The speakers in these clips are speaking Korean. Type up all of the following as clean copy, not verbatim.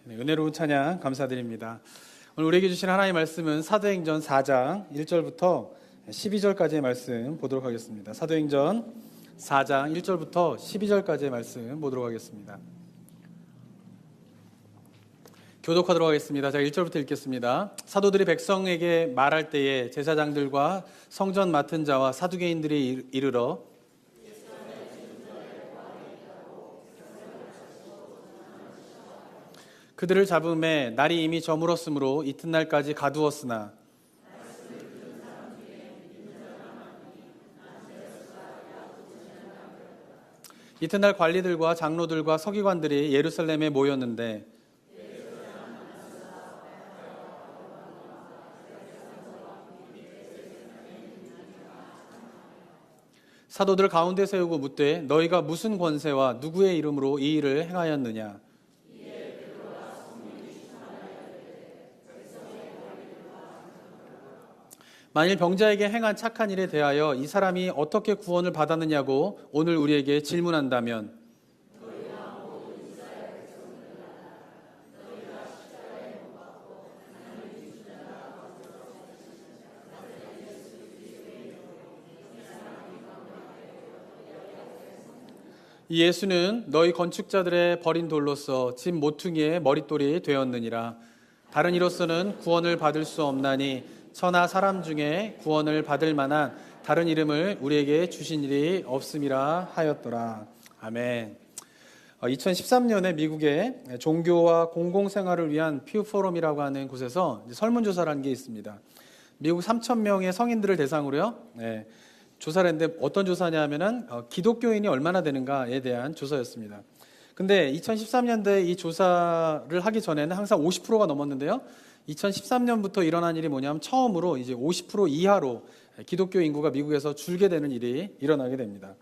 네, 은혜로운 찬양 감사드립니다. 오늘 우리에게 주신 하나님의 말씀은 사도행전 4장 1절부터 12절까지의 말씀 보도록 하겠습니다. 사도행전 4장 1절부터 12절까지의 말씀 보도록 하겠습니다. 교독하도록 하겠습니다. 제가 1절부터 읽겠습니다. 사도들이 백성에게 말할 때에 제사장들과 성전 맡은 자와 사두개인들이 이르러 그들을 잡음에 날이 이미 저물었으므로 이튿날까지 가두었으나 이튿날 관리들과 장로들과 서기관들이 예루살렘에 모였는데 사도들 가운데 세우고 묻되 너희가 무슨 권세와 누구의 이름으로 이 일을 행하였느냐. 만일 병자에게 행한 착한 일에 대하여 이 사람이 어떻게 구원을 받았느냐고 오늘 우리에게 질문한다면 이 예수는 너희 건축자들의 버린 돌로서 집 모퉁이의 머릿돌이 되었느니라. 다른 이로서는 구원을 받을 수 없나니 천하 사람 중에 구원을 받을 만한 다른 이름을 우리에게 주신 일이 없음이라 하였더라. 아멘. 2013년에 미국의 종교와 공공생활을 위한 퓨 포럼이라고 하는 곳에서 설문조사라는 게 있습니다. 미국 3,000명의 성인들을 대상으로요. 조사를 했는데 어떤 조사냐면은 기독교인이 얼마나 되는가에 대한 조사였습니다. 근데 2013년도에 이 조사를 하기 전에는 항상 50%가 넘었는데요. 2013년부터 일어난 일이 뭐냐면 처음으로 이제 50% 이하로 기독교 인구가 미국에서 줄게 되는 일이 일어나게 됩니다.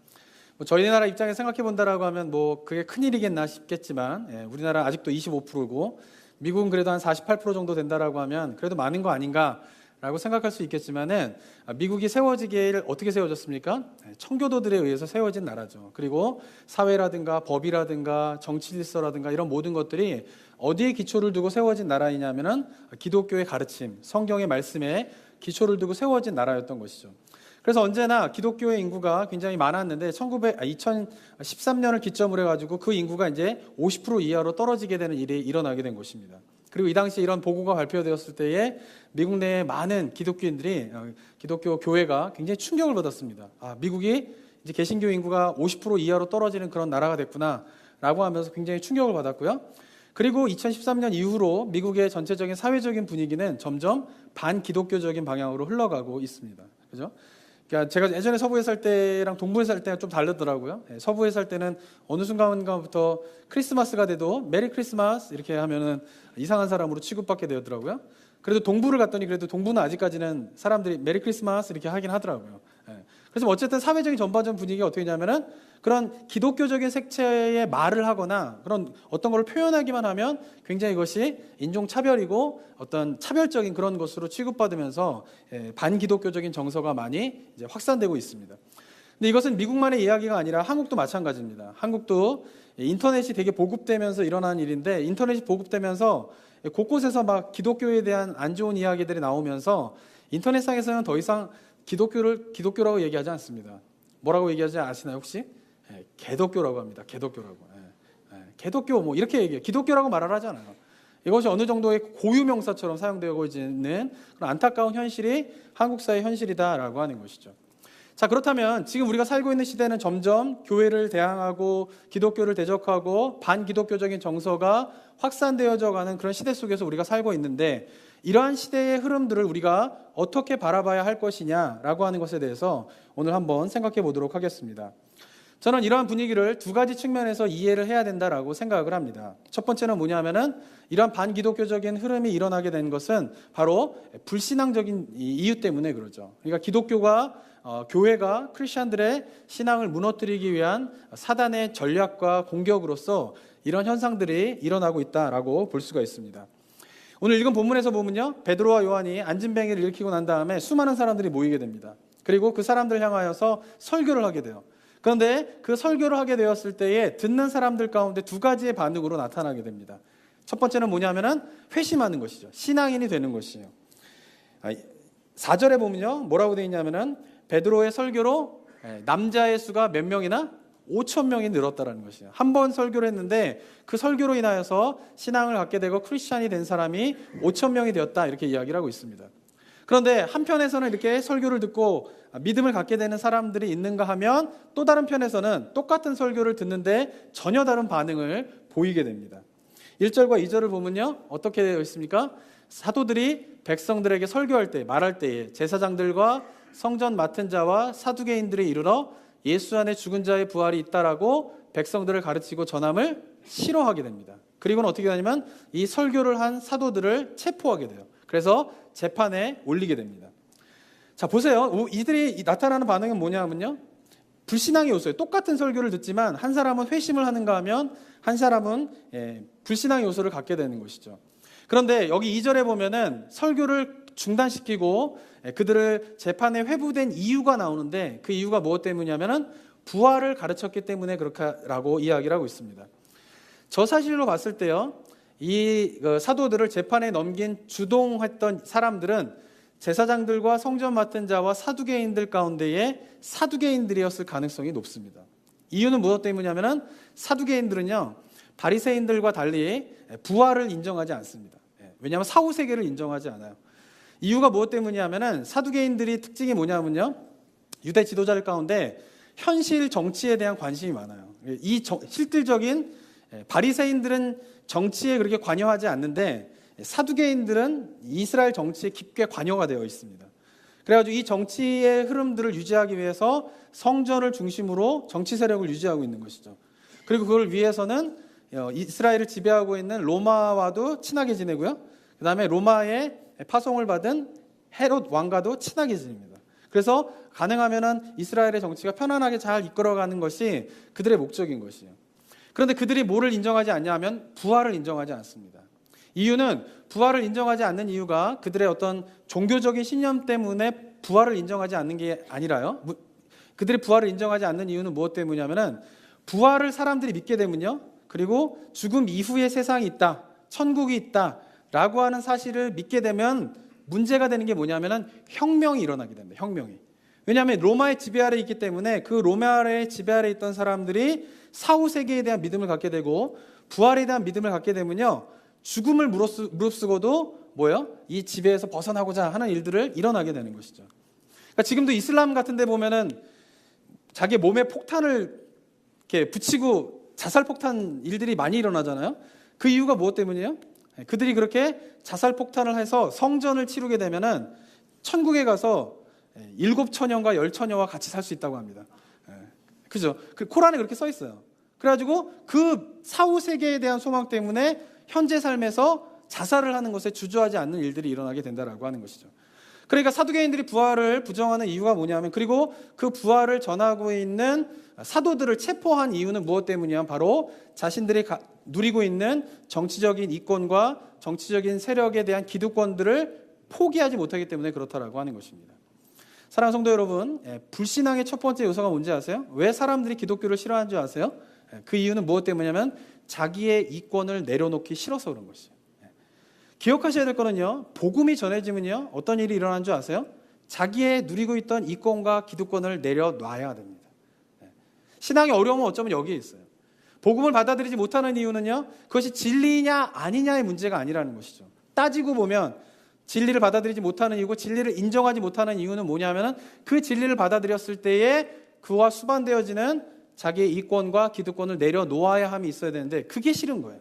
저희 나라 입장에 생각해 본다라고 하면 그게 큰 일이겠나 싶겠지만 우리나라 아직도 25%고 미국은 그래도 한 48% 정도 된다라고 하면 그래도 많은 거 아닌가라고 생각할 수 있겠지만은 미국이 세워지기를 어떻게 세워졌습니까? 청교도들에 의해서 세워진 나라죠. 그리고 사회라든가 법이라든가 정치 질서라든가 이런 모든 것들이 어디에 기초를 두고 세워진 나라이냐면은 기독교의 가르침, 성경의 말씀에 기초를 두고 세워진 나라였던 것이죠. 그래서 언제나 기독교의 인구가 굉장히 많았는데 2013년을 기점으로 해가지고 그 인구가 이제 50% 이하로 떨어지게 되는 일이 일어나게 된 것입니다. 그리고 이 당시 이런 보고가 발표되었을 때에 미국 내의 많은 기독교인들이 기독교 교회가 굉장히 충격을 받았습니다. 미국이 이제 개신교 인구가 50% 이하로 떨어지는 그런 나라가 됐구나라고 하면서 굉장히 충격을 받았고요. 그리고 2013년 이후로 미국의 전체적인 사회적인 분위기는 점점 반기독교적인 방향으로 흘러가고 있습니다. 그죠? 그러니까 제가 예전에 서부에 살 때랑 동부에 살 때랑 좀 다르더라고요. 서부에 살 때는 어느 순간부터 크리스마스가 돼도 메리 크리스마스 이렇게 하면은 이상한 사람으로 취급받게 되었더라고요. 그래도 동부를 갔더니 그래도 동부는 아직까지는 사람들이 메리 크리스마스 이렇게 하긴 하더라고요. 그래서 어쨌든 사회적인 전반전 분위기가 어떻게 되냐면은 그런 기독교적인 색채의 말을 하거나 그런 어떤 걸 표현하기만 하면 굉장히 이것이 인종차별이고 어떤 차별적인 그런 것으로 취급받으면서 반기독교적인 정서가 많이 이제 확산되고 있습니다. 근데 이것은 미국만의 이야기가 아니라 한국도 마찬가지입니다. 한국도 인터넷이 되게 보급되면서 일어난 일인데 인터넷이 보급되면서 곳곳에서 막 기독교에 대한 안 좋은 이야기들이 나오면서 인터넷상에서는 더 이상 기독교라고 얘기하지 않습니다. 뭐라고 얘기하지 아시나요 혹시? 개독교라고 합니다. 개독교라고. 개독교 이렇게 얘기해요. 기독교라고 말을 하지 않아요. 이것이 어느 정도의 고유명사처럼 사용되고 있는 그런 안타까운 현실이 한국 사회의 현실이다라고 하는 것이죠. 자, 그렇다면 지금 우리가 살고 있는 시대는 점점 교회를 대항하고 기독교를 대적하고 반기독교적인 정서가 확산되어져 가는 그런 시대 속에서 우리가 살고 있는데 이러한 시대의 흐름들을 우리가 어떻게 바라봐야 할 것이냐라고 하는 것에 대해서 오늘 한번 생각해 보도록 하겠습니다. 저는 이러한 분위기를 두 가지 측면에서 이해를 해야 된다라고 생각을 합니다. 첫 번째는 뭐냐면은 이러한 반기독교적인 흐름이 일어나게 된 것은 바로 불신앙적인 이유 때문에 그러죠. 그러니까 기독교가 교회가 크리스천들의 신앙을 무너뜨리기 위한 사단의 전략과 공격으로서 이런 현상들이 일어나고 있다라고 볼 수가 있습니다. 오늘 읽은 본문에서 보면요, 베드로와 요한이 안진뱅이를 일으키고 난 다음에 수많은 사람들이 모이게 됩니다. 그리고 그 사람들 향하여서 설교를 하게 돼요. 그런데 그 설교를 하게 되었을 때에 듣는 사람들 가운데 두 가지의 반응으로 나타나게 됩니다. 첫 번째는 뭐냐면은 회심하는 것이죠. 신앙인이 되는 것이에요. 4절에 보면요, 뭐라고 되어 있냐면은 베드로의 설교로 남자의 수가 몇 명이나 5천 명이 늘었다라는 것이에요. 한 번 설교를 했는데 그 설교로 인하여서 신앙을 갖게 되고 크리스찬이 된 사람이 5천 명이 되었다, 이렇게 이야기를 하고 있습니다. 그런데 한편에서는 이렇게 설교를 듣고 믿음을 갖게 되는 사람들이 있는가 하면, 또 다른 편에서는 똑같은 설교를 듣는데 전혀 다른 반응을 보이게 됩니다. 1절과 2절을 보면요, 어떻게 되어 있습니까? 사도들이 백성들에게 설교할 때, 말할 때에 제사장들과 성전 맡은 자와 사두개인들이 이르러 예수 안에 죽은 자의 부활이 있다라고 백성들을 가르치고 전함을 싫어하게 됩니다. 그리고는 어떻게 하냐면 이 설교를 한 사도들을 체포하게 돼요. 그래서 재판에 올리게 됩니다. 자, 보세요. 이들이 나타나는 반응은 뭐냐면요, 불신앙의 요소예요. 똑같은 설교를 듣지만 한 사람은 회심을 하는가 하면 한 사람은 불신앙의 요소를 갖게 되는 것이죠. 그런데 여기 2절에 보면은 설교를 중단시키고 그들을 재판에 회부된 이유가 나오는데, 그 이유가 무엇 때문이냐면은 부활을 가르쳤기 때문에 그렇게라고 이야기를 하고 있습니다. 저 사실로 봤을 때요, 이 사도들을 재판에 넘긴 주동했던 사람들은 제사장들과 성전 맡은 자와 사두개인들 가운데에 사두개인들이었을 가능성이 높습니다. 이유는 무엇 때문이냐면은 사두개인들은요, 바리새인들과 달리 부활을 인정하지 않습니다. 왜냐하면 사후 세계를 인정하지 않아요. 이유가 무엇 때문이냐면은 사두개인들이 특징이 뭐냐면요, 유대 지도자들 가운데 현실 정치에 대한 관심이 많아요. 이 실질적인 바리새인들은 정치에 그렇게 관여하지 않는데 사두개인들은 이스라엘 정치에 깊게 관여가 되어 있습니다. 그래가지고 이 정치의 흐름들을 유지하기 위해서 성전을 중심으로 정치 세력을 유지하고 있는 것이죠. 그리고 그걸 위해서는 이스라엘을 지배하고 있는 로마와도 친하게 지내고요, 그 다음에 로마의 파송을 받은 헤롯 왕과도 친하게 지냅니다. 그래서 가능하면은 이스라엘의 정치가 편안하게 잘 이끌어가는 것이 그들의 목적인 것이에요. 그런데 그들이 뭐를 인정하지 않냐 하면 부활을 인정하지 않습니다. 이유는, 부활을 인정하지 않는 이유가 그들의 어떤 종교적인 신념 때문에 부활을 인정하지 않는 게 아니라요, 그들이 부활을 인정하지 않는 이유는 무엇 때문이냐면은 부활을 사람들이 믿게 되면요, 그리고 죽음 이후에 세상이 있다, 천국이 있다 라고 하는 사실을 믿게 되면 문제가 되는 게 뭐냐면은 혁명이 일어나게 됩니다. 혁명이. 왜냐하면 로마의 지배 아래에 있기 때문에 그 로마의 지배 아래에 있던 사람들이 사후 세계에 대한 믿음을 갖게 되고 부활에 대한 믿음을 갖게 되면요, 죽음을 무릅쓰고도 이 지배에서 벗어나고자 하는 일들을 일어나게 되는 것이죠. 그러니까 지금도 이슬람 같은 데 보면은 자기 몸에 폭탄을 이렇게 붙이고 자살 폭탄 일들이 많이 일어나잖아요. 그 이유가 무엇 때문이에요? 그들이 그렇게 자살 폭탄을 해서 성전을 치르게 되면은 천국에 가서 7천년과 10천년과 같이 살 수 있다고 합니다. 그죠? 그 코란에 그렇게 써 있어요. 그래가지고 그 사후 세계에 대한 소망 때문에 현재 삶에서 자살을 하는 것에 주저하지 않는 일들이 일어나게 된다라고 하는 것이죠. 그러니까 사두개인들이 부활을 부정하는 이유가 뭐냐면, 그리고 그 부활을 전하고 있는 사도들을 체포한 이유는 무엇 때문이냐면 바로 자신들이 누리고 있는 정치적인 이권과 정치적인 세력에 대한 기득권들을 포기하지 못하기 때문에 그렇다라고 하는 것입니다. 사랑하는 성도 여러분, 불신앙의 첫 번째 요소가 뭔지 아세요? 왜 사람들이 기독교를 싫어하는 줄 아세요? 그 이유는 무엇 때문이냐면 자기의 이권을 내려놓기 싫어서 그런 것이에요. 기억하셔야 될 거는요, 복음이 전해지면요, 어떤 일이 일어나는 줄 아세요? 자기의 누리고 있던 이권과 기득권을 내려놔야 됩니다. 신앙의 어려움은 어쩌면 여기에 있어요. 복음을 받아들이지 못하는 이유는요, 그것이 진리냐 아니냐의 문제가 아니라는 것이죠. 따지고 보면 진리를 받아들이지 못하는 이유고 진리를 인정하지 못하는 이유는 뭐냐면 그 진리를 받아들였을 때에 그와 수반되어지는 자기의 이권과 기득권을 내려놓아야 함이 있어야 되는데 그게 싫은 거예요.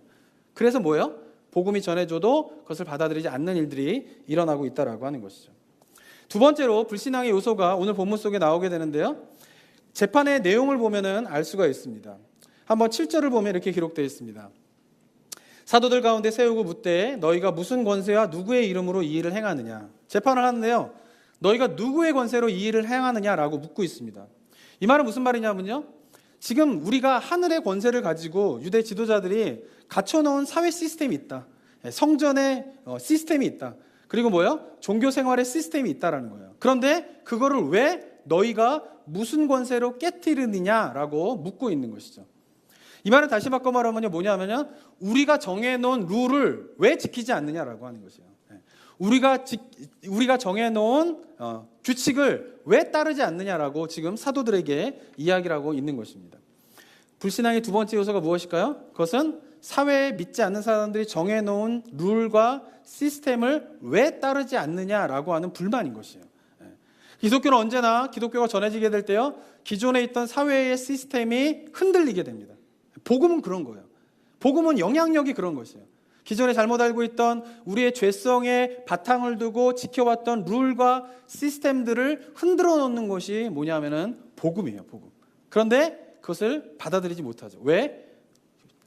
그래서 뭐예요? 복음이 전해줘도 그것을 받아들이지 않는 일들이 일어나고 있다라고 하는 것이죠. 두 번째로 불신앙의 요소가 오늘 본문 속에 나오게 되는데요, 재판의 내용을 보면은 알 수가 있습니다. 한번 7절을 보면 이렇게 기록되어 있습니다. 사도들 가운데 세우고 묻되 너희가 무슨 권세와 누구의 이름으로 이 일을 행하느냐. 재판을 하는데요, 너희가 누구의 권세로 이 일을 행하느냐라고 묻고 있습니다. 이 말은 무슨 말이냐면요, 지금 우리가 하늘의 권세를 가지고 유대 지도자들이 갖춰놓은 사회 시스템이 있다. 성전의 시스템이 있다. 그리고 종교 생활의 시스템이 있다라는 거예요. 그런데 그거를 왜 너희가 무슨 권세로 깨뜨리느냐라고 묻고 있는 것이죠. 이 말은 다시 바꿔 말하면 뭐냐면요, 우리가 정해놓은 룰을 왜 지키지 않느냐라고 하는 것이에요. 우리가 정해놓은 규칙을 왜 따르지 않느냐라고 지금 사도들에게 이야기를 하고 있는 것입니다. 불신앙의 두 번째 요소가 무엇일까요? 그것은 사회에 믿지 않는 사람들이 정해놓은 룰과 시스템을 왜 따르지 않느냐라고 하는 불만인 것이에요. 기독교는 언제나 기독교가 전해지게 될 때요, 기존에 있던 사회의 시스템이 흔들리게 됩니다. 복음은 그런 거예요. 복음은 영향력이 그런 것이에요. 기존에 잘못 알고 있던 우리의 죄성의 바탕을 두고 지켜왔던 룰과 시스템들을 흔들어 놓는 것이 뭐냐면은 복음이에요, 복음. 그런데 그것을 받아들이지 못하죠. 왜?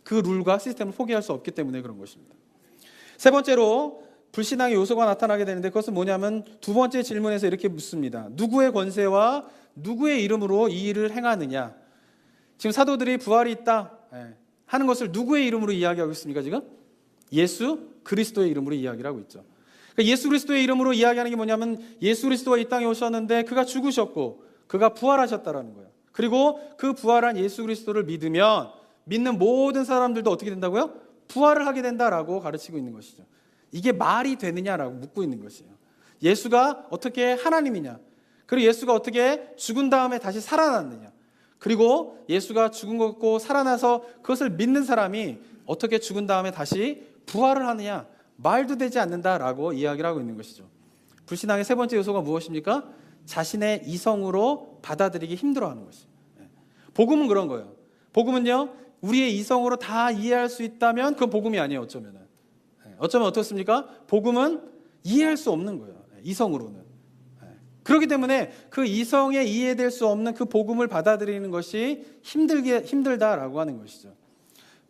그 룰과 시스템을 포기할 수 없기 때문에 그런 것입니다. 세 번째로 불신앙의 요소가 나타나게 되는데, 그것은 뭐냐면 두 번째 질문에서 이렇게 묻습니다. 누구의 권세와 누구의 이름으로 이 일을 행하느냐? 지금 사도들이 부활이 있다 하는 것을 누구의 이름으로 이야기하고 있습니까? 지금 예수 그리스도의 이름으로 이야기를 하고 있죠. 그러니까 예수 그리스도의 이름으로 이야기하는 게 뭐냐면, 예수 그리스도가 이 땅에 오셨는데 그가 죽으셨고 그가 부활하셨다라는 거예요. 그리고 그 부활한 예수 그리스도를 믿으면 믿는 모든 사람들도 어떻게 된다고요? 부활을 하게 된다라고 가르치고 있는 것이죠. 이게 말이 되느냐라고 묻고 있는 것이에요. 예수가 어떻게 하나님이냐, 그리고 예수가 어떻게 죽은 다음에 다시 살아났느냐, 그리고 예수가 죽은 것 같고 살아나서 그것을 믿는 사람이 어떻게 죽은 다음에 다시 부활을 하느냐, 말도 되지 않는다라고 이야기를 하고 있는 것이죠. 불신앙의 세 번째 요소가 무엇입니까? 자신의 이성으로 받아들이기 힘들어하는 것이에요. 복음은 그런 거예요. 복음은요, 우리의 이성으로 다 이해할 수 있다면 그건 복음이 아니에요. 어쩌면 어떻습니까? 복음은 이해할 수 없는 거예요, 이성으로는. 그렇기 때문에 그 이성에 이해될 수 없는 그 복음을 받아들이는 것이 힘들다라고 하는 것이죠.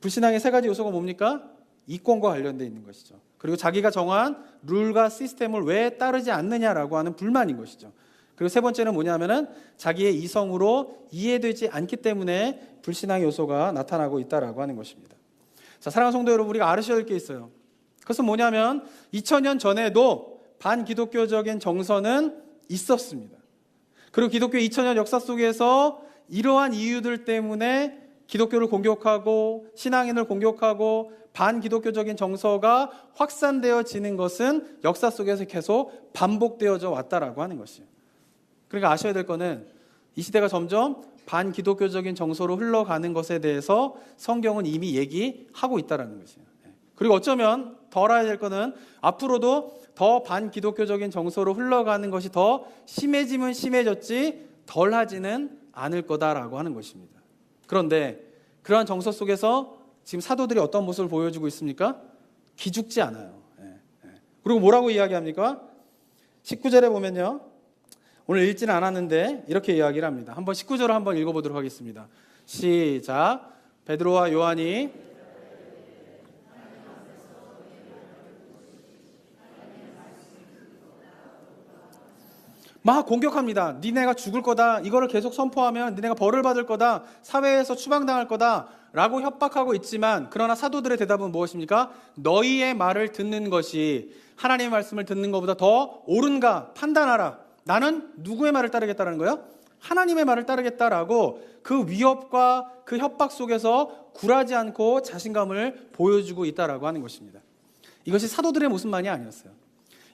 불신앙의 세 가지 요소가 뭡니까? 이권과 관련되어 있는 것이죠. 그리고 자기가 정한 룰과 시스템을 왜 따르지 않느냐라고 하는 불만인 것이죠. 그리고 세 번째는 뭐냐면은 자기의 이성으로 이해되지 않기 때문에 불신앙의 요소가 나타나고 있다라고 하는 것입니다. 자, 사랑하는 성도 여러분, 우리가 알으셔야 할 게 있어요. 그것은 뭐냐면 2000년 전에도 반기독교적인 정서는 있었습니다. 그리고 기독교 2000년 역사 속에서 이러한 이유들 때문에 기독교를 공격하고 신앙인을 공격하고 반기독교적인 정서가 확산되어지는 것은 역사 속에서 계속 반복되어져 왔다라고 하는 것이에요. 그러니까 아셔야 될 거는 이 시대가 점점 반기독교적인 정서로 흘러가는 것에 대해서 성경은 이미 얘기하고 있다는 것이에요. 그리고 어쩌면 더 알아야 될 거는 앞으로도 더 반기독교적인 정서로 흘러가는 것이 더 심해지면 심해졌지 덜하지는 않을 거다라고 하는 것입니다. 그런데 그러한 정서 속에서 지금 사도들이 어떤 모습을 보여주고 있습니까? 기죽지 않아요. 그리고 뭐라고 이야기합니까? 19절에 보면요, 오늘 읽지는 않았는데 이렇게 이야기를 합니다. 한번 19절을 한번 읽어보도록 하겠습니다. 시작. 베드로와 요한이 막 공격합니다. 니네가 죽을 거다, 이거를 계속 선포하면 니네가 벌을 받을 거다, 사회에서 추방당할 거다 라고 협박하고 있지만, 그러나 사도들의 대답은 무엇입니까? 너희의 말을 듣는 것이 하나님의 말씀을 듣는 것보다 더 옳은가 판단하라. 나는 누구의 말을 따르겠다는 거예요? 하나님의 말을 따르겠다라고 그 위협과 그 협박 속에서 굴하지 않고 자신감을 보여주고 있다라고 하는 것입니다. 이것이 사도들의 모습만이 아니었어요.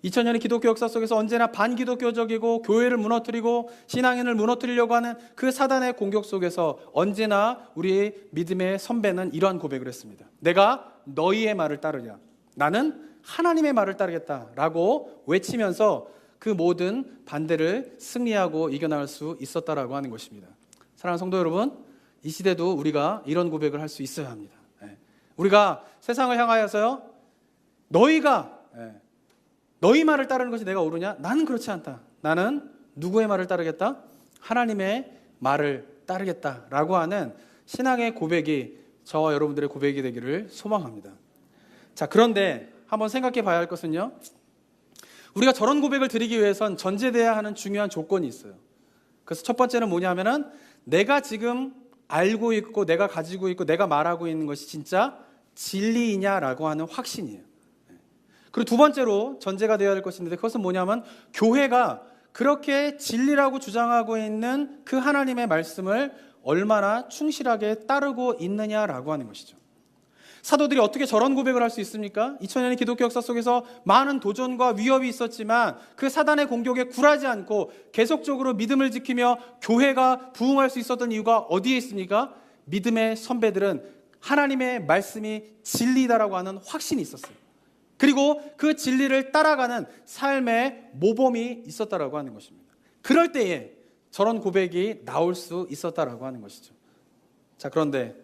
2000년의 기독교 역사 속에서 언제나 반기독교적이고 교회를 무너뜨리고 신앙인을 무너뜨리려고 하는 그 사단의 공격 속에서 언제나 우리의 믿음의 선배는 이러한 고백을 했습니다. 내가 너희의 말을 따르냐, 나는 하나님의 말을 따르겠다라고 외치면서 그 모든 반대를 승리하고 이겨나갈 수 있었다라고 하는 것입니다. 사랑하는 성도 여러분, 이 시대도 우리가 이런 고백을 할 수 있어야 합니다. 우리가 세상을 향하여서요, 너희 말을 따르는 것이 내가 옳으냐? 나는 그렇지 않다. 나는 누구의 말을 따르겠다? 하나님의 말을 따르겠다라고 하는 신앙의 고백이 저와 여러분들의 고백이 되기를 소망합니다. 자, 그런데 한번 생각해 봐야 할 것은요, 우리가 저런 고백을 드리기 위해선 전제돼야 하는 중요한 조건이 있어요. 그래서 첫 번째는 뭐냐면은 내가 지금 알고 있고 내가 가지고 있고 내가 말하고 있는 것이 진짜 진리이냐라고 하는 확신이에요. 그리고 두 번째로 전제가 되어야 할 것인데, 그것은 뭐냐면 교회가 그렇게 진리라고 주장하고 있는 그 하나님의 말씀을 얼마나 충실하게 따르고 있느냐라고 하는 것이죠. 사도들이 어떻게 저런 고백을 할 수 있습니까? 2000년의 기독교 역사 속에서 많은 도전과 위협이 있었지만 그 사단의 공격에 굴하지 않고 계속적으로 믿음을 지키며 교회가 부흥할 수 있었던 이유가 어디에 있습니까? 믿음의 선배들은 하나님의 말씀이 진리다라고 하는 확신이 있었어요. 그리고 그 진리를 따라가는 삶의 모범이 있었다라고 하는 것입니다. 그럴 때에 저런 고백이 나올 수 있었다라고 하는 것이죠. 자, 그런데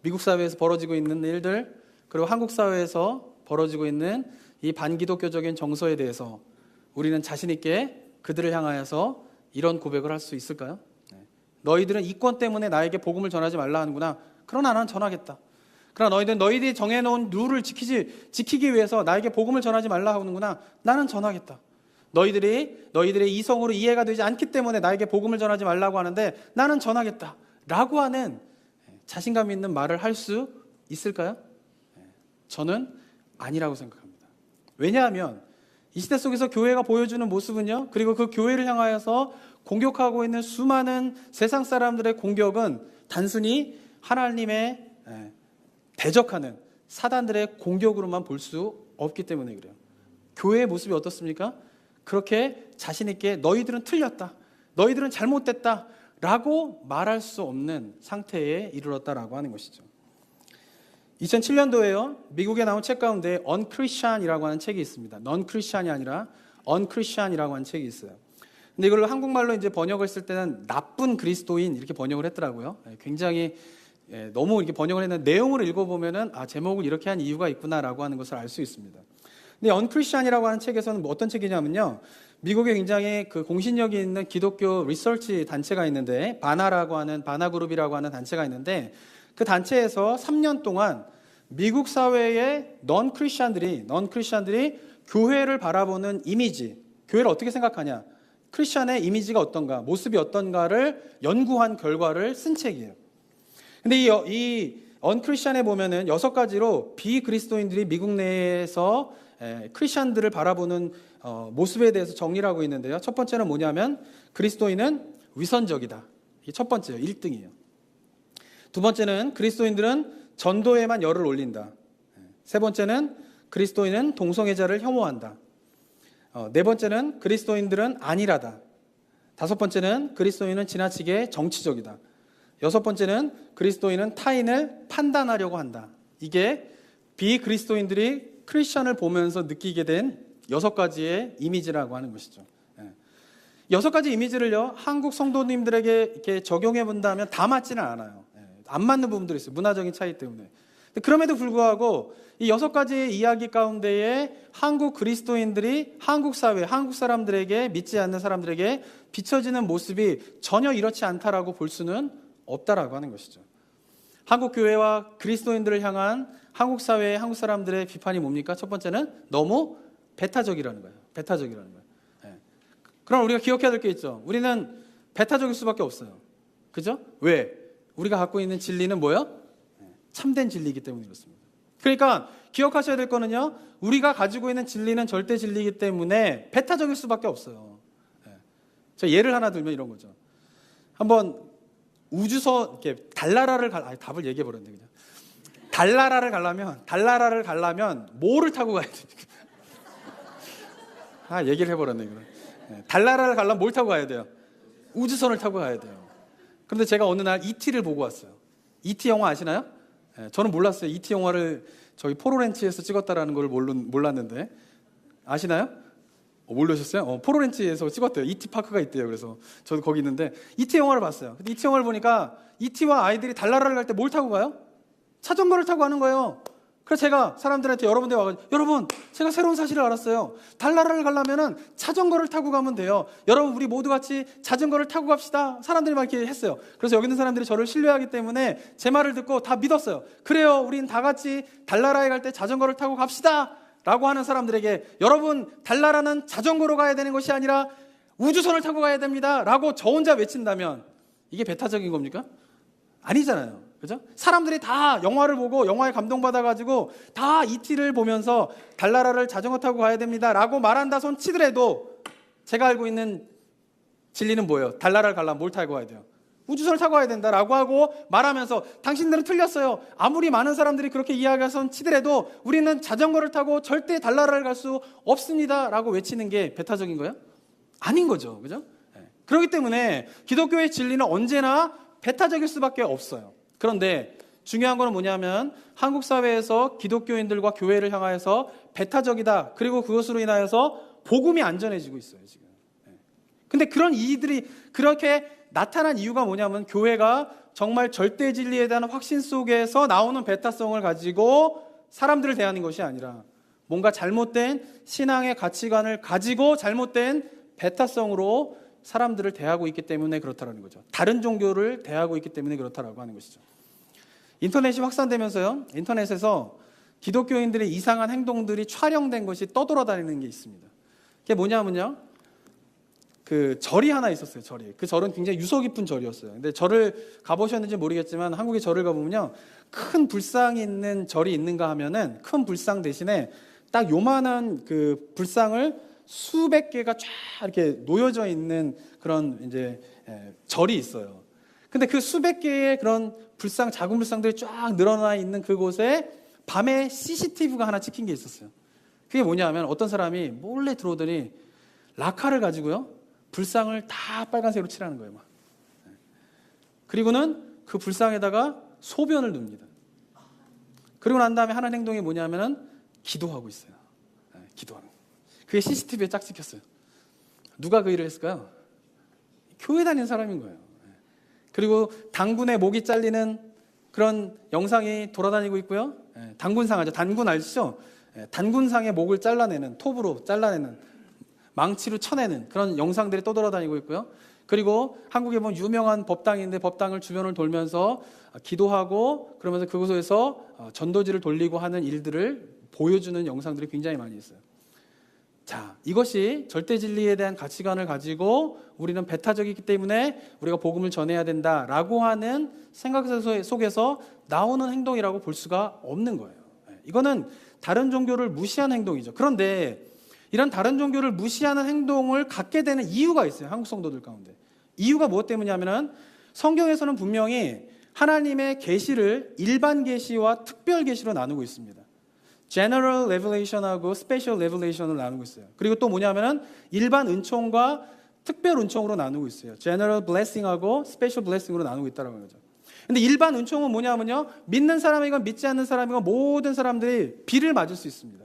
미국 사회에서 벌어지고 있는 일들, 그리고 한국 사회에서 벌어지고 있는 이 반기독교적인 정서에 대해서 우리는 자신 있게 그들을 향하여서 이런 고백을 할 수 있을까요? 너희들은 이권 때문에 나에게 복음을 전하지 말라 하는구나. 그러나 나는 전하겠다. 그러나 너희들이 정해놓은 룰을 지키기 위해서 나에게 복음을 전하지 말라 하는구나. 나는 전하겠다. 너희들의 이성으로 이해가 되지 않기 때문에 나에게 복음을 전하지 말라고 하는데 나는 전하겠다 라고 하는 자신감 있는 말을 할 수 있을까요? 저는 아니라고 생각합니다. 왜냐하면 이 시대 속에서 교회가 보여주는 모습은요, 그리고 그 교회를 향하여서 공격하고 있는 수많은 세상 사람들의 공격은 단순히 하나님의 대적하는 사단들의 공격으로만 볼 수 없기 때문에 그래요. 교회의 모습이 어떻습니까? 그렇게 자신 있게 너희들은 틀렸다, 너희들은 잘못됐다 라고 말할 수 없는 상태에 이르렀다라고 하는 것이죠. 2007년도에요. 미국에 나온 책 가운데 Unchristian이라고 하는 책이 있습니다. Non-Christian이 아니라 Unchristian이라고 하는 책이 있어요. 근데 이걸 한국말로 이제 번역을 했을 때는 나쁜 그리스도인 이렇게 번역을 했더라고요. 굉장히 너무 이렇게 번역을 했는데 내용을 읽어보면은 제목을 이렇게 한 이유가 있구나라고 하는 것을 알 수 있습니다. 근데 Unchristian이라고 하는 책에서는 뭐 어떤 책이냐면요, 미국에 굉장히 그 공신력이 있는 기독교 리서치 단체가 있는데 바나그룹이라고 하는 단체가 있는데 그 단체에서 3년 동안 미국 사회의 non-크리스찬들이 교회를 바라보는 이미지, 교회를 어떻게 생각하냐, 크리스찬의 이미지가 어떤가, 모습이 어떤가를 연구한 결과를 쓴 책이에요. 근데 이 언크리스찬에 보면은 6가지로 비그리스도인들이 미국 내에서 크리스찬들을 바라보는 모습에 대해서 정리를 하고 있는데요. 첫 번째는 뭐냐면 그리스도인은 위선적이다. 이게 첫 번째예요. 1등이에요. 두 번째는 그리스도인들은 전도에만 열을 올린다. 세 번째는 그리스도인은 동성애자를 혐오한다. 네 번째는 그리스도인들은 안일하다. 다섯 번째는 그리스도인은 지나치게 정치적이다. 여섯 번째는 그리스도인은 타인을 판단하려고 한다. 이게 비그리스도인들이 크리스천을 보면서 느끼게 된 6가지의 이미지라고 하는 것이죠. 6가지 이미지를요, 한국 성도님들에게 이렇게 적용해 본다면 다 맞지는 않아요. 안 맞는 부분들이 있어요. 문화적인 차이 때문에. 그럼에도 불구하고 이 6가지의 이야기 가운데에 한국 그리스도인들이 한국 사회, 한국 사람들에게, 믿지 않는 사람들에게 비춰지는 모습이 전혀 이렇지 않다라고 볼 수는 없다라고 하는 것이죠. 한국 교회와 그리스도인들을 향한 한국 사회의 한국 사람들의 비판이 뭡니까? 첫 번째는 너무 배타적이라는 거예요. 배타적이라는 거예요. 그럼 우리가 기억해야 될 게 있죠. 우리는 배타적일 수밖에 없어요. 그죠? 왜? 우리가 갖고 있는 진리는 뭐예요? 참된 진리이기 때문에 그렇습니다. 그러니까 기억하셔야 될 거는요, 우리가 가지고 있는 진리는 절대 진리이기 때문에 배타적일 수밖에 없어요. 저 예를 하나 들면 이런 거죠. 한번 우주선 이렇게 달나라를 답을 얘기해 버렸네 그냥. 달나라를 가려면 뭐를 타고 가야 됩니까? 얘기를 해버렸네 이거. 달나라를 가려면 뭘 타고 가야 돼요? 우주선을 타고 가야 돼요. 그런데 제가 어느 날 E.T.를 보고 왔어요. E.T. 영화 아시나요? 저는 몰랐어요. E.T. 영화를 저희 포로렌치에서 찍었다라는 걸 몰랐는데 아시나요? 모르셨어요? 포로렌치에서 찍었대요. E.T. 파크가 있대요. 그래서 저도 거기 있는데 E.T. 영화를 봤어요. 근데 E.T. 영화를 보니까 E.T.와 아이들이 달나라를 갈 때 뭘 타고 가요? 자전거를 타고 가는 거예요. 그래서 제가 사람들한테 여러분들 와가지고 여러분, 제가 새로운 사실을 알았어요. 달나라를 가려면은 자전거를 타고 가면 돼요. 여러분, 우리 모두 같이 자전거를 타고 갑시다. 사람들이 막 이렇게 했어요. 그래서 여기 있는 사람들이 저를 신뢰하기 때문에 제 말을 듣고 다 믿었어요. 그래요, 우린 다 같이 달나라에 갈 때 자전거를 타고 갑시다 라고 하는 사람들에게 여러분, 달나라는 자전거로 가야 되는 것이 아니라 우주선을 타고 가야 됩니다 라고 저 혼자 외친다면 이게 배타적인 겁니까? 아니잖아요. 그죠? 사람들이 다 영화를 보고 영화에 감동받아가지고 다 E.T.를 보면서 달나라를 자전거 타고 가야 됩니다 라고 말한다 손 치더라도 제가 알고 있는 진리는 뭐예요? 달나라를 가려면 뭘 타고 가야 돼요? 우주선을 타고 가야 된다라고 하고 말하면서 당신들은 틀렸어요. 아무리 많은 사람들이 그렇게 이야기해서 치더라도 우리는 자전거를 타고 절대 달나라를 갈 수 없습니다라고 외치는 게 배타적인 거예요? 아닌 거죠. 그죠? 그렇기 때문에 기독교의 진리는 언제나 배타적일 수밖에 없어요. 그런데 중요한 거는 뭐냐면 한국 사회에서 기독교인들과 교회를 향하여서 배타적이다. 그리고 그것으로 인하여서 복음이 안전해지고 있어요, 지금. 근데 그런 이들이 그렇게 나타난 이유가 뭐냐면 교회가 정말 절대 진리에 대한 확신 속에서 나오는 배타성을 가지고 사람들을 대하는 것이 아니라 뭔가 잘못된 신앙의 가치관을 가지고 잘못된 배타성으로 사람들을 대하고 있기 때문에 그렇다는 거죠. 다른 종교를 대하고 있기 때문에 그렇다라고 하는 것이죠. 인터넷이 확산되면서요, 인터넷에서 기독교인들의 이상한 행동들이 촬영된 것이 떠돌아다니는 게 있습니다. 그게 뭐냐면요, 그 절이 하나 있었어요. 절이. 그 절은 굉장히 유서 깊은 절이었어요. 근데 절을 가보셨는지 모르겠지만 한국에 절을 가보면요, 큰 불상이 있는 절이 있는가 하면은 큰 불상 대신에 딱 요만한 그 불상을 수백 개가 쫙 이렇게 놓여져 있는 그런 이제 절이 있어요. 근데 그 수백 개의 그런 불상, 작은 불상들이 쫙 늘어나 있는 그곳에 밤에 CCTV가 하나 찍힌 게 있었어요. 그게 뭐냐면 어떤 사람이 몰래 들어오더니 라카를 가지고요, 불상을 다 빨간색으로 칠하는 거예요, 막. 그리고는 그 불상에다가 소변을 둡니다. 그리고 난 다음에 하는 행동이 뭐냐면은 기도하고 있어요. 기도하는. 그게 CCTV에 짝 찍혔어요. 누가 그 일을 했을까요? 교회 다니는 사람인 거예요. 그리고 당군의 목이 잘리는 그런 영상이 돌아다니고 있고요. 단군상 하죠. 단군 아시죠? 단군상의 목을 잘라내는, 톱으로 잘라내는, 망치로 쳐내는 그런 영상들이 떠돌아다니고 있고요. 그리고 한국에 보면 유명한 법당인데 법당을 주변을 돌면서 기도하고 그러면서 그곳에서 전도지를 돌리고 하는 일들을 보여주는 영상들이 굉장히 많이 있어요. 자, 이것이 절대 진리에 대한 가치관을 가지고 우리는 배타적이기 때문에 우리가 복음을 전해야 된다라고 하는 생각 속에서 나오는 행동이라고 볼 수가 없는 거예요. 이거는 다른 종교를 무시하는 행동이죠. 그런데 이런 다른 종교를 무시하는 행동을 갖게 되는 이유가 있어요, 한국 성도들 가운데. 이유가 무엇 때문이냐면은 성경에서는 분명히 하나님의 계시를 일반 계시와 특별 계시로 나누고 있습니다. General Revelation하고 Special Revelation을 나누고 있어요. 그리고 또 뭐냐면은 일반 은총과 특별 은총으로 나누고 있어요. General Blessing하고 Special Blessing으로 나누고 있다는 거죠. 근데 일반 은총은 뭐냐면요, 믿는 사람이건 믿지 않는 사람이건 모든 사람들이 비를 맞을 수 있습니다.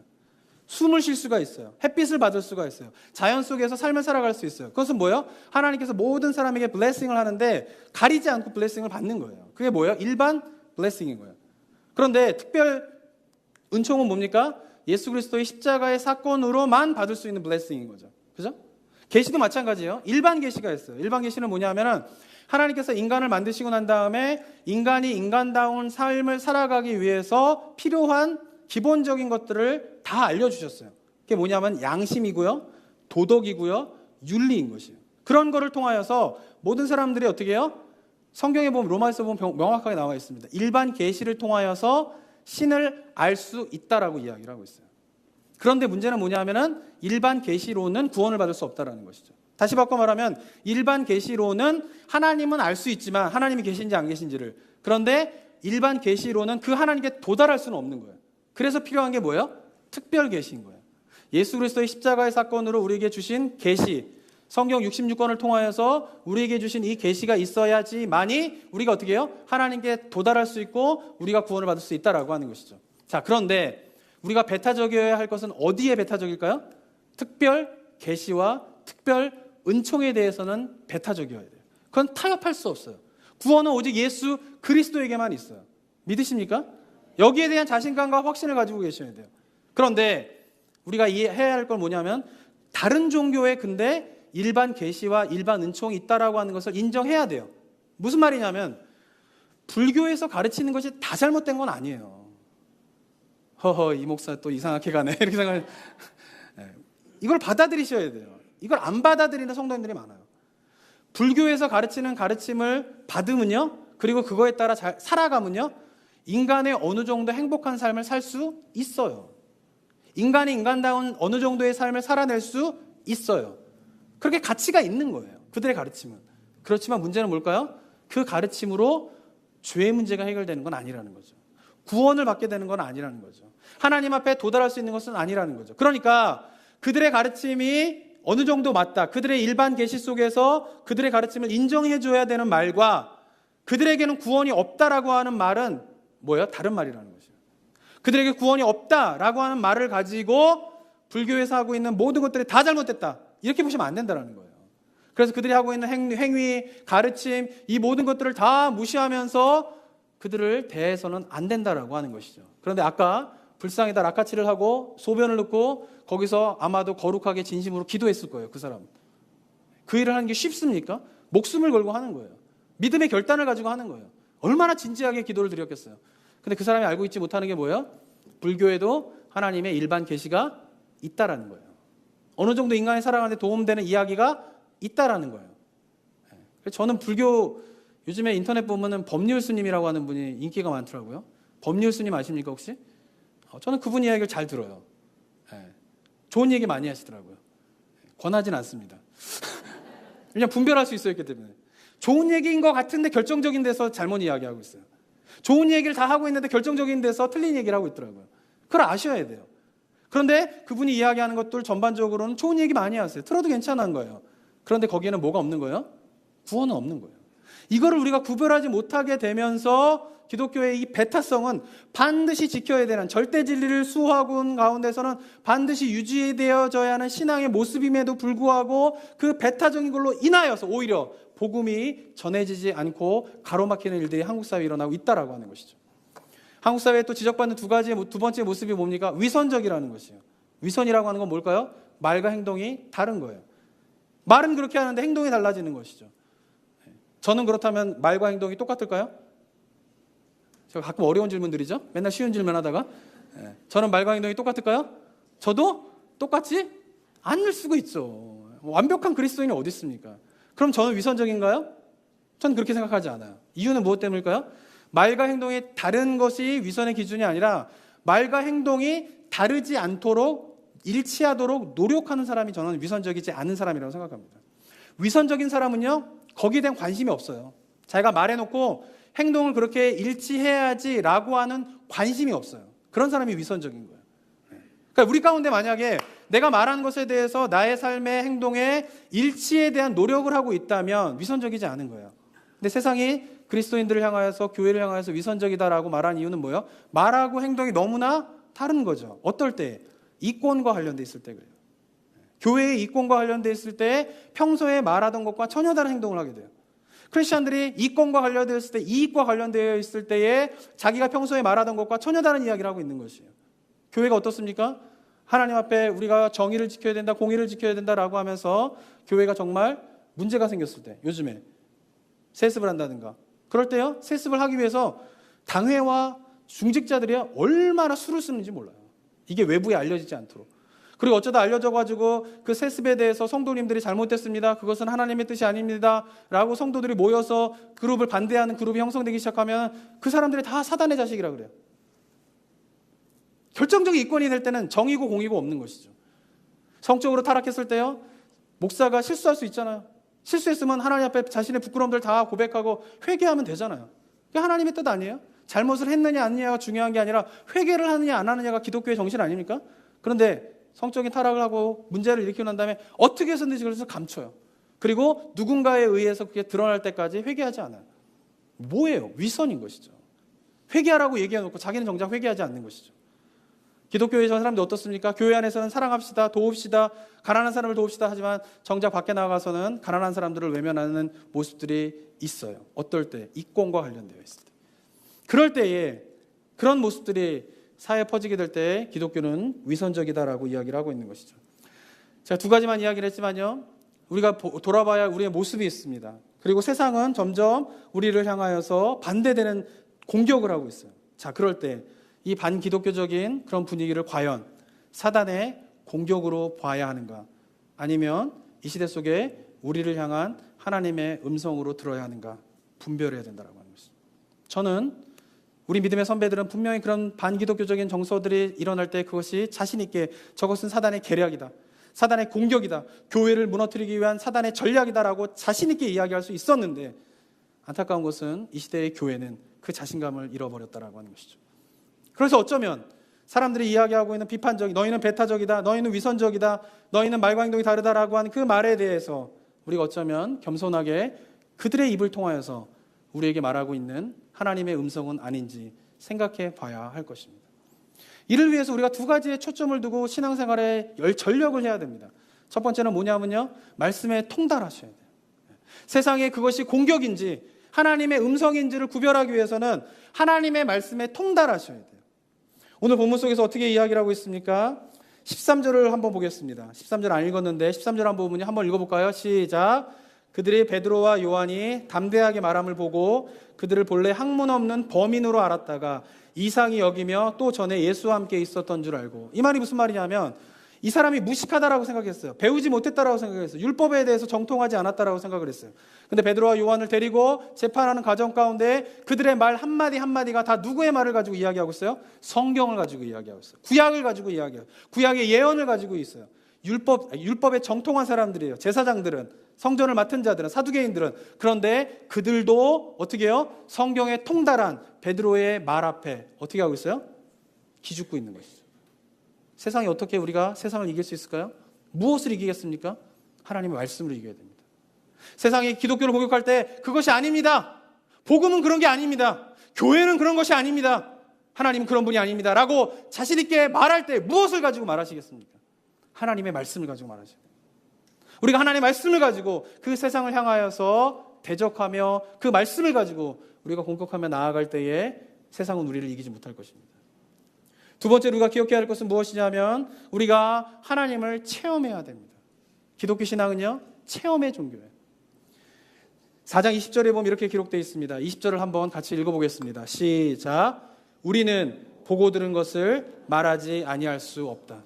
숨을 쉴 수가 있어요. 햇빛을 받을 수가 있어요. 자연 속에서 삶을 살아갈 수 있어요. 그것은 뭐예요? 하나님께서 모든 사람에게 블레싱을 하는데 가리지 않고 블레싱을 받는 거예요. 그게 뭐예요? 일반 블레싱인 거예요. 그런데 특별 은총은 뭡니까? 예수 그리스도의 십자가의 사건으로만 받을 수 있는 블레싱인 거죠. 그죠? 계시도 마찬가지예요. 일반 계시가 있어요. 일반 계시는 뭐냐면은 하나님께서 인간을 만드시고 난 다음에 인간이 인간다운 삶을 살아가기 위해서 필요한 기본적인 것들을 다 알려주셨어요. 그게 뭐냐면 양심이고요, 도덕이고요, 윤리인 것이에요. 그런 거를 통하여서 모든 사람들이 어떻게 해요? 성경에 보면, 로마에서 보면 명확하게 나와 있습니다. 일반 계시를 통하여서 신을 알 수 있다라고 이야기를 하고 있어요. 그런데 문제는 뭐냐면은 일반 계시로는 구원을 받을 수 없다라는 것이죠. 다시 바꿔 말하면 일반 계시로는 하나님은 알 수 있지만 하나님이 계신지 안 계신지를, 그런데 일반 계시로는 그 하나님께 도달할 수는 없는 거예요. 그래서 필요한 게 뭐예요? 특별 계시인 거예요. 예수 그리스도의 십자가의 사건으로 우리에게 주신 계시, 성경 66권을 통하여서 우리에게 주신 이 계시가 있어야지만이 우리가 어떻게 해요? 하나님께 도달할 수 있고 우리가 구원을 받을 수 있다라고 하는 것이죠. 자, 그런데 우리가 배타적이어야 할 것은 어디에 배타적일까요? 특별 계시와 특별 은총에 대해서는 배타적이어야 돼요. 그건 타협할 수 없어요. 구원은 오직 예수 그리스도에게만 있어요. 믿으십니까? 여기에 대한 자신감과 확신을 가지고 계셔야 돼요. 그런데 우리가 이해해야 할 건 뭐냐면 다른 종교에 근데 일반 계시와 일반 은총이 있다라고 하는 것을 인정해야 돼요. 무슨 말이냐면 불교에서 가르치는 것이 다 잘못된 건 아니에요. 허허, 이 목사 또 이상하게 가네 이렇게 생각을. 이걸 받아들이셔야 돼요. 이걸 안 받아들이는 성도님들이 많아요. 불교에서 가르치는 가르침을 받으면요, 그리고 그거에 따라 잘 살아가면요, 인간의 어느 정도 행복한 삶을 살 수 있어요. 인간이 인간다운 어느 정도의 삶을 살아낼 수 있어요. 그렇게 가치가 있는 거예요, 그들의 가르침은. 그렇지만 문제는 뭘까요? 그 가르침으로 죄의 문제가 해결되는 건 아니라는 거죠. 구원을 받게 되는 건 아니라는 거죠. 하나님 앞에 도달할 수 있는 것은 아니라는 거죠. 그러니까 그들의 가르침이 어느 정도 맞다, 그들의 일반 계시 속에서 그들의 가르침을 인정해 줘야 되는 말과 그들에게는 구원이 없다라고 하는 말은 뭐예요? 다른 말이라는 거죠. 그들에게 구원이 없다라고 하는 말을 가지고 불교에서 하고 있는 모든 것들이 다 잘못됐다, 이렇게 보시면 안 된다는 거예요. 그래서 그들이 하고 있는 행위, 가르침, 이 모든 것들을 다 무시하면서 그들을 대해서는 안 된다라고 하는 것이죠. 그런데 아까 불상에다 락카치를 하고 소변을 넣고 거기서 아마도 거룩하게 진심으로 기도했을 거예요. 그 사람. 그 일을 하는 게 쉽습니까? 목숨을 걸고 하는 거예요. 믿음의 결단을 가지고 하는 거예요. 얼마나 진지하게 기도를 드렸겠어요. 근데 그 사람이 알고 있지 못하는 게 뭐예요? 불교에도 하나님의 일반 계시가 있다라는 거예요. 어느 정도 인간이 살아가는데 도움되는 이야기가 있다라는 거예요. 저는 불교 요즘에 인터넷 보면은 법률 스님이라고 하는 분이 인기가 많더라고요. 법률 스님 아십니까 혹시? 저는 그분 이야기를 잘 들어요. 좋은 얘기 많이 하시더라고요. 권하진 않습니다. 그냥 분별할 수 있었기 때문에. 좋은 얘기인 것 같은데 결정적인 데서 잘못 이야기하고 있어요. 좋은 얘기를 다 하고 있는데 결정적인 데서 틀린 얘기를 하고 있더라고요. 그걸 아셔야 돼요. 그런데 그분이 이야기하는 것들 전반적으로는 좋은 얘기 많이 하세요. 들어도 괜찮은 거예요. 그런데 거기에는 뭐가 없는 거예요? 구원은 없는 거예요. 이거를 우리가 구별하지 못하게 되면서 기독교의 이 배타성은 반드시 지켜야 되는 절대 진리를 수호하고 있는 가운데서는 반드시 유지되어져야 하는 신앙의 모습임에도 불구하고 그 배타적인 걸로 인하여서 오히려 복음이 전해지지 않고 가로막히는 일들이 한국 사회에 일어나고 있다라고 하는 것이죠. 한국 사회에 또 지적받는 두 번째 모습이 뭡니까? 위선적이라는 것이에요. 위선이라고 하는 건 뭘까요? 말과 행동이 다른 거예요. 말은 그렇게 하는데 행동이 달라지는 것이죠. 저는 그렇다면 말과 행동이 똑같을까요? 제가 가끔 어려운 질문 드리죠? 맨날 쉬운 질문 하다가. 저는 말과 행동이 똑같을까요? 저도 똑같지 않을 수가 있죠. 완벽한 그리스도인이 어디 있습니까? 그럼 저는 위선적인가요? 저는 그렇게 생각하지 않아요. 이유는 무엇 때문일까요? 말과 행동이 다른 것이 위선의 기준이 아니라 말과 행동이 다르지 않도록 일치하도록 노력하는 사람이 저는 위선적이지 않은 사람이라고 생각합니다. 위선적인 사람은요, 거기에 대한 관심이 없어요. 자기가 말해놓고 행동을 그렇게 일치해야지라고 하는 관심이 없어요. 그런 사람이 위선적인 거예요. 그러니까 우리 가운데 만약에 내가 말하는 것에 대해서 나의 삶의 행동의 일치에 대한 노력을 하고 있다면 위선적이지 않은 거예요. 근데 세상이 그리스도인들을 향하여서 교회를 향하여서 위선적이다라고 말하는 이유는 뭐예요? 말하고 행동이 너무나 다른 거죠. 어떨 때? 이권과 관련돼 있을 때 그래요. 교회의 이권과 관련돼 있을 때 평소에 말하던 것과 전혀 다른 행동을 하게 돼요. 크리스천들이 이권과 관련되어 있을 때, 이익과 관련되어 있을 때에 자기가 평소에 말하던 것과 전혀 다른 이야기를 하고 있는 것이에요. 교회가 어떻습니까? 하나님 앞에 우리가 정의를 지켜야 된다, 공의를 지켜야 된다라고 하면서 교회가 정말 문제가 생겼을 때, 요즘에 세습을 한다든가 그럴 때요, 세습을 하기 위해서 당회와 중직자들이 얼마나 수를 쓰는지 몰라요. 이게 외부에 알려지지 않도록. 그리고 어쩌다 알려져가지고 그 세습에 대해서 성도님들이 잘못됐습니다, 그것은 하나님의 뜻이 아닙니다 라고 성도들이 모여서 그룹을 반대하는 그룹이 형성되기 시작하면 그 사람들이 다 사단의 자식이라 그래요. 결정적인 이권이 될 때는 정의고 공의고 없는 것이죠. 성적으로 타락했을 때요, 목사가 실수할 수 있잖아요. 실수했으면 하나님 앞에 자신의 부끄러움들 다 고백하고 회개하면 되잖아요. 그게 하나님의 뜻 아니에요? 잘못을 했느냐 안 했느냐가 중요한 게 아니라 회개를 하느냐 안 하느냐가 기독교의 정신 아닙니까? 그런데 성적인 타락을 하고 문제를 일으키고 난 다음에 어떻게 해서든지 그래서 감춰요. 그리고 누군가에 의해서 그게 드러날 때까지 회개하지 않아요. 뭐예요? 위선인 것이죠. 회개하라고 얘기해놓고 자기는 정작 회개하지 않는 것이죠. 기독교의 사람들 어떻습니까? 교회 안에서는 사랑합시다, 도웁시다, 가난한 사람을 도웁시다 하지만 정작 밖에 나가서는 가난한 사람들을 외면하는 모습들이 있어요. 어떨 때? 이권과 관련되어 있을 때. 그럴 때에 그런 모습들이 사회에 퍼지게 될 때 기독교는 위선적이다라고 이야기를 하고 있는 것이죠. 제가 두 가지만 이야기를 했지만요, 우리가 돌아봐야 우리의 모습이 있습니다. 그리고 세상은 점점 우리를 향하여서 반대되는 공격을 하고 있어요. 자, 그럴 때 이 반기독교적인 그런 분위기를 과연 사단의 공격으로 봐야 하는가, 아니면 이 시대 속에 우리를 향한 하나님의 음성으로 들어야 하는가 분별해야 된다고 하는 것입니다. 저는 우리 믿음의 선배들은 분명히 그런 반기독교적인 정서들이 일어날 때 그것이 자신 있게 저것은 사단의 계략이다, 사단의 공격이다, 교회를 무너뜨리기 위한 사단의 전략이다라고 자신 있게 이야기할 수 있었는데, 안타까운 것은 이 시대의 교회는 그 자신감을 잃어버렸다라고 하는 것이죠. 그래서 어쩌면 사람들이 이야기하고 있는 비판적인, 너희는 배타적이다, 너희는 위선적이다, 너희는 말과 행동이 다르다라고 하는 그 말에 대해서 우리가 어쩌면 겸손하게 그들의 입을 통하여서 우리에게 말하고 있는 하나님의 음성은 아닌지 생각해 봐야 할 것입니다. 이를 위해서 우리가 두 가지의 초점을 두고 신앙생활에 전력을 해야 됩니다. 첫 번째는 뭐냐면요, 말씀에 통달하셔야 돼요. 세상에 그것이 공격인지 하나님의 음성인지를 구별하기 위해서는 하나님의 말씀에 통달하셔야 돼요. 오늘 본문 속에서 어떻게 이야기를 하고 있습니까? 13절을 한번 보겠습니다. 13절 안 읽었는데 13절 한번 보면 한번 읽어볼까요? 시작. 그들이 베드로와 요한이 담대하게 말함을 보고 그들을 본래 학문 없는 범인으로 알았다가 이상히 여기며 또 전에 예수와 함께 있었던 줄 알고. 이 말이 무슨 말이냐면 이 사람이 무식하다라고 생각했어요. 배우지 못했다라고 생각했어요. 율법에 대해서 정통하지 않았다라고 생각을 했어요. 근데 베드로와 요한을 데리고 재판하는 과정 가운데 그들의 말 한마디 한마디가 다 누구의 말을 가지고 이야기하고 있어요? 성경을 가지고 이야기하고 있어요. 구약을 가지고 이야기해요. 구약의 예언을 가지고 있어요. 율법에 정통한 사람들이에요. 제사장들은, 성전을 맡은 자들은, 사두개인들은. 그런데 그들도 어떻게 해요? 성경에 통달한 베드로의 말 앞에 어떻게 하고 있어요? 기죽고 있는 것이죠. 세상에 어떻게 우리가 세상을 이길 수 있을까요? 무엇을 이기겠습니까? 하나님의 말씀으로 이겨야 됩니다. 세상이 기독교를 공격할 때 그것이 아닙니다. 복음은 그런 게 아닙니다. 교회는 그런 것이 아닙니다. 하나님은 그런 분이 아닙니다. 라고 자신 있게 말할 때 무엇을 가지고 말하시겠습니까? 하나님의 말씀을 가지고 말하셔야 돼요. 우리가 하나님의 말씀을 가지고 그 세상을 향하여서 대적하며 그 말씀을 가지고 우리가 공격하며 나아갈 때에 세상은 우리를 이기지 못할 것입니다. 두 번째로 우리가 기억해야 할 것은 무엇이냐면 우리가 하나님을 체험해야 됩니다. 기독교 신앙은요, 체험의 종교예요. 4장 20절에 보면 이렇게 기록되어 있습니다. 20절을 한번 같이 읽어보겠습니다. 시작. 우리는 보고 들은 것을 말하지 아니할 수 없다.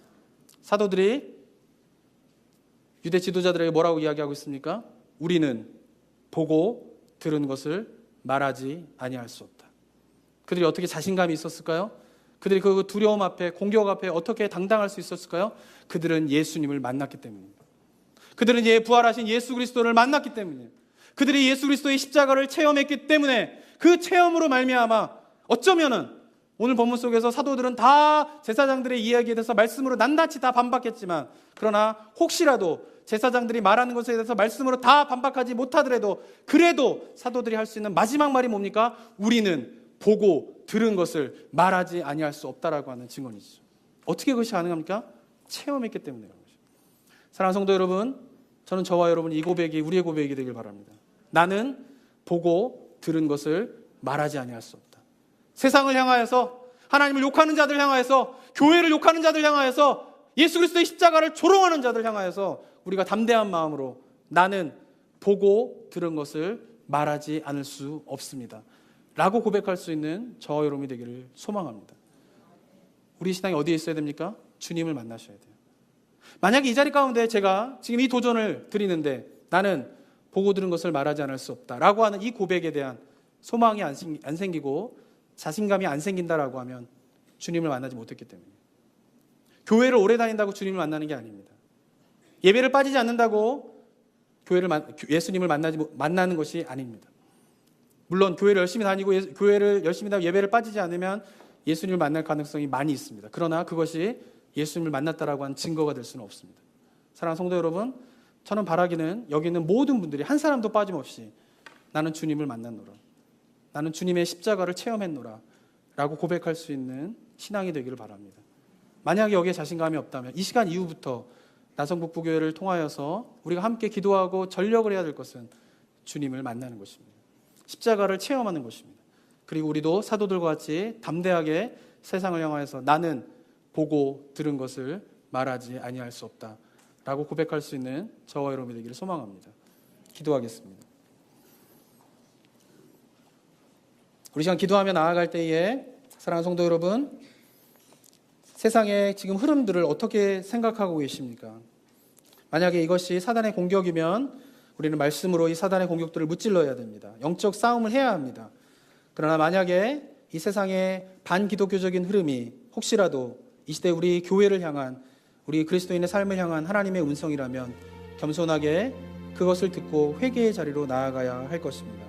사도들이 유대 지도자들에게 뭐라고 이야기하고 있습니까? 우리는 보고 들은 것을 말하지 아니할 수 없다. 그들이 어떻게 자신감이 있었을까요? 그들이 그 두려움 앞에, 공격 앞에 어떻게 당당할 수 있었을까요? 그들은 예수님을 만났기 때문입니다. 그들은 부활하신 예수 그리스도를 만났기 때문이에요. 그들이 예수 그리스도의 십자가를 체험했기 때문에 그 체험으로 말미암아 어쩌면은 오늘 본문 속에서 사도들은 다 제사장들의 이야기에 대해서 말씀으로 낱낱이 다 반박했지만, 그러나 혹시라도 제사장들이 말하는 것에 대해서 말씀으로 다 반박하지 못하더라도 그래도 사도들이 할 수 있는 마지막 말이 뭡니까? 우리는 보고 들은 것을 말하지 아니할 수 없다라고 하는 증언이죠. 어떻게 그것이 가능합니까? 체험했기 때문에 그런 것이죠. 사랑하는 성도 여러분, 저는 저와 여러분 이 고백이 우리의 고백이 되길 바랍니다. 나는 보고 들은 것을 말하지 아니할 수 없다. 세상을 향하여서, 하나님을 욕하는 자들 향하여서, 교회를 욕하는 자들 향하여서, 예수 그리스도의 십자가를 조롱하는 자들 향하여서 우리가 담대한 마음으로 나는 보고 들은 것을 말하지 않을 수 없습니다 라고 고백할 수 있는 저와 여러분이 되기를 소망합니다. 우리 신앙이 어디에 있어야 됩니까? 주님을 만나셔야 돼요. 만약에 이 자리 가운데 제가 지금 이 도전을 드리는데 나는 보고 들은 것을 말하지 않을 수 없다라고 하는 이 고백에 대한 소망이 안 생기고 자신감이 안 생긴다라고 하면 주님을 만나지 못했기 때문이에요. 교회를 오래 다닌다고 주님을 만나는 게 아닙니다. 예배를 빠지지 않는다고 예수님을 만나는 것이 아닙니다. 물론 교회를 열심히 다니고 교회를 열심히 다니고 예배를 빠지지 않으면 예수님을 만날 가능성이 많이 있습니다. 그러나 그것이 예수님을 만났다라고 하는 증거가 될 수는 없습니다. 사랑하는 성도 여러분, 저는 바라기는 여기 있는 모든 분들이 한 사람도 빠짐없이 나는 주님을 만났노라, 나는 주님의 십자가를 체험했노라 라고 고백할 수 있는 신앙이 되기를 바랍니다. 만약에 여기에 자신감이 없다면 이 시간 이후부터 나성북부교회를 통하여서 우리가 함께 기도하고 전력을 해야 될 것은 주님을 만나는 것입니다. 십자가를 체험하는 것입니다. 그리고 우리도 사도들과 같이 담대하게 세상을 향하여서 나는 보고 들은 것을 말하지 아니할 수 없다 라고 고백할 수 있는 저와 여러분이 되기를 소망합니다. 기도하겠습니다. 우리 시간 기도하며 나아갈 때에 사랑하는 성도 여러분, 세상의 지금 흐름들을 어떻게 생각하고 계십니까? 만약에 이것이 사단의 공격이면 우리는 말씀으로 이 사단의 공격들을 무찔러야 됩니다. 영적 싸움을 해야 합니다. 그러나 만약에 이 세상의 반기독교적인 흐름이 혹시라도 이 시대 우리 교회를 향한, 우리 그리스도인의 삶을 향한 하나님의 음성이라면 겸손하게 그것을 듣고 회개의 자리로 나아가야 할 것입니다.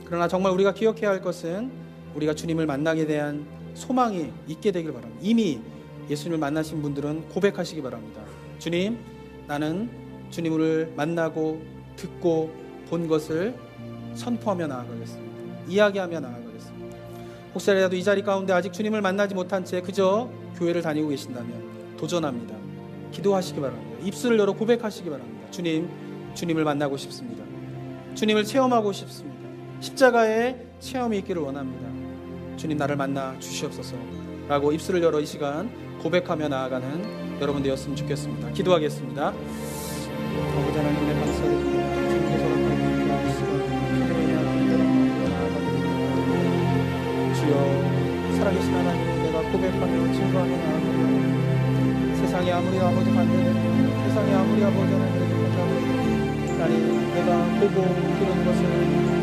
그러나 정말 우리가 기억해야 할 것은 우리가 주님을 만나게 대한 소망이 있게 되길 바랍니다. 이미 예수님을 만나신 분들은 고백하시기 바랍니다. 주님, 나는 주님을 만나고 듣고 본 것을 선포하며 나아가겠습니다. 이야기하며 나아가겠습니다. 혹시라도 이 자리 가운데 아직 주님을 만나지 못한 채 그저 교회를 다니고 계신다면 도전합니다. 기도하시기 바랍니다. 입술을 열어 고백하시기 바랍니다. 주님, 주님을 만나고 싶습니다. 주님을 체험하고 싶습니다. 십자가의 체험이 있기를 원합니다. 주님, 나를 만나 주시옵소서 라고 입술을 열어 이 시간 고백하며 나아가는 여러분 되었으면 좋겠습니다. 기도하겠습니다. 아버지 하나님, 은혜 감사드립니다. 주님께서 허락하신 이 시간 기도에 나아갑니다. 주여, 살아계신 하나님, 내가 고백하며 증거하며 나아가며 세상이 아무리 아버지 반대되며 세상이 아무리 아버지 하나님 하나님, 내가 보고 들은 것을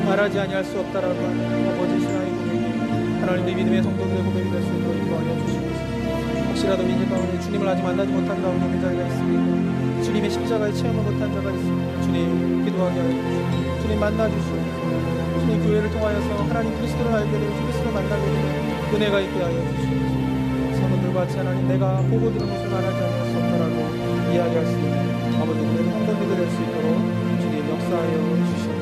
말하지 아니할 수 없다라고 하는 아버지 신앙의 고백이 하나님의 믿음의 성도들의 고백이 될 수 있도록 인도하여 주시옵소서. 혹시라도 민족 가운데 주님을 아직 만나지 못한 가운데 있는 자가 있습니까? 주님의 십자가에 체험을 못한 자가 있습니다. 주님, 기도하게 하여 주시옵소서. 주님 만나 주시옵소서. 주님, 교회를 통하여서 하나님 그리스도를 알게 되고 그리스도를 만나게 되는 은혜가 있게 하여 주시옵소서. 성도들과 같이 하나님, 내가 보고 들은 것을 말하지 않을 수 없다라고 이야기할 수 있는 아버지 우리의 한번도 될 수 있도록 주님 역사하여 주시옵소서.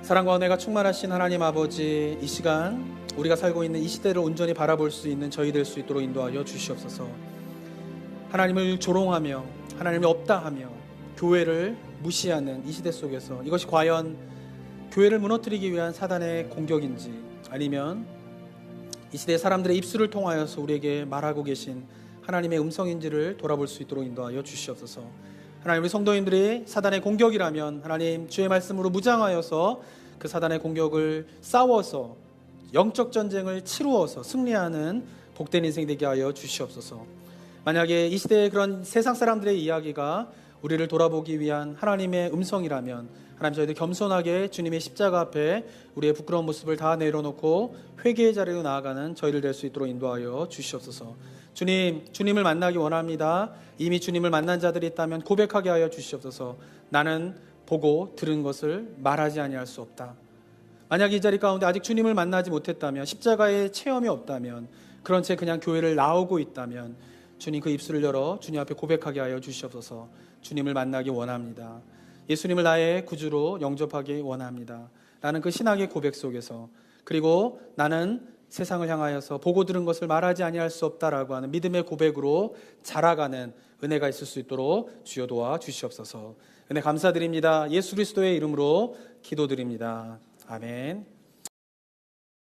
사랑과 은혜가 충만하신 하나님 아버지, 이 시간 우리가 살고 있는 이 시대를 온전히 바라볼 수 있는 저희 될 수 있도록 인도하여 주시옵소서. 하나님을 조롱하며 하나님이 없다 하며 교회를 무시하는 이 시대 속에서 이것이 과연 교회를 무너뜨리기 위한 사단의 공격인지, 아니면 이 시대의 사람들의 입술을 통하여서 우리에게 말하고 계신 하나님의 음성인지를 돌아볼 수 있도록 인도하여 주시옵소서. 하나님, 우리 성도님들이 사단의 공격이라면 하나님 주의 말씀으로 무장하여서 그 사단의 공격을 싸워서 영적 전쟁을 치루어서 승리하는 복된 인생 되게 하여 주시옵소서. 만약에 이 시대의 그런 세상 사람들의 이야기가 우리를 돌아보기 위한 하나님의 음성이라면 하나님, 저희들 겸손하게 주님의 십자가 앞에 우리의 부끄러운 모습을 다 내려놓고 회개의 자리로 나아가는 저희들 될 수 있도록 인도하여 주시옵소서. 주님, 주님을 만나기 원합니다. 이미 주님을 만난 자들이 있다면 고백하게 하여 주시옵소서. 나는 보고 들은 것을 말하지 아니할 수 없다. 만약 이 자리 가운데 아직 주님을 만나지 못했다면, 십자가의 체험이 없다면, 그런 채 그냥 교회를 나오고 있다면 주님, 그 입술을 열어 주님 앞에 고백하게 하여 주시옵소서. 주님을 만나기 원합니다. 예수님을 나의 구주로 영접하기 원합니다. 라는 그 신앙의 고백 속에서, 그리고 나는 세상을 향하여서 보고 들은 것을 말하지 아니할 수 없다라고 하는 믿음의 고백으로 자라가는 은혜가 있을 수 있도록 주여 도와 주시옵소서. 은혜 감사드립니다. 예수 그리스도의 이름으로 기도드립니다. 아멘.